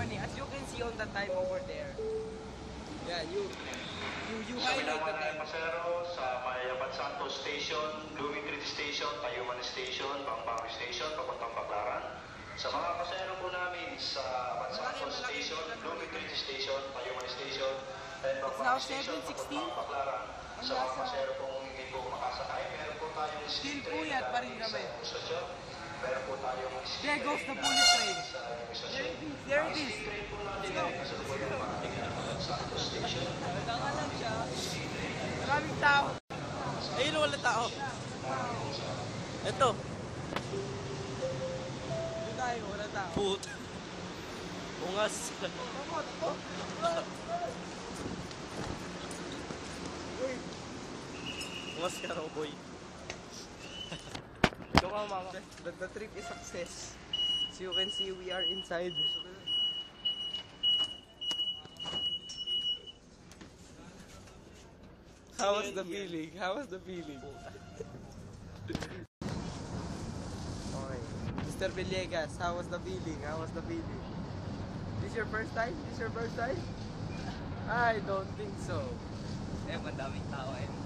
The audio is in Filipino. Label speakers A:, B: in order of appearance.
A: morning. As you can see on the time over there. Yeah, you highlight the time.
B: Pasero sa may Santos Station, Blooming Creek Station, Tayuman Station, Bambang Station, papuntang Baclaran. Sa mga pasero po namin sa Santos Station, Blooming Creek Station, Tayuman Station, and Bambang Station, papuntang Baclaran. Sa mga pasero pong hindi po makasakay, meron po tayong
A: still puyat pa rin kami.
B: Meron po tayong
A: there goes the bullet train. There it is. Let's go.
B: Santos Station.
A: Tanga lang siya. Maraming tao. Ayun, wala tao. Ito. Doon tayo, wala tao.
C: Puta. Ungas. Ungas ka raw, boy.
A: Ito ka, mama. The trip is success. As you can see, we are inside. How was the feeling? How was the feeling? Okay. Mr. Villegas, how was the feeling? How was the feeling? This your first time? This your first time? I don't think so.
C: Eh, madaming tao eh.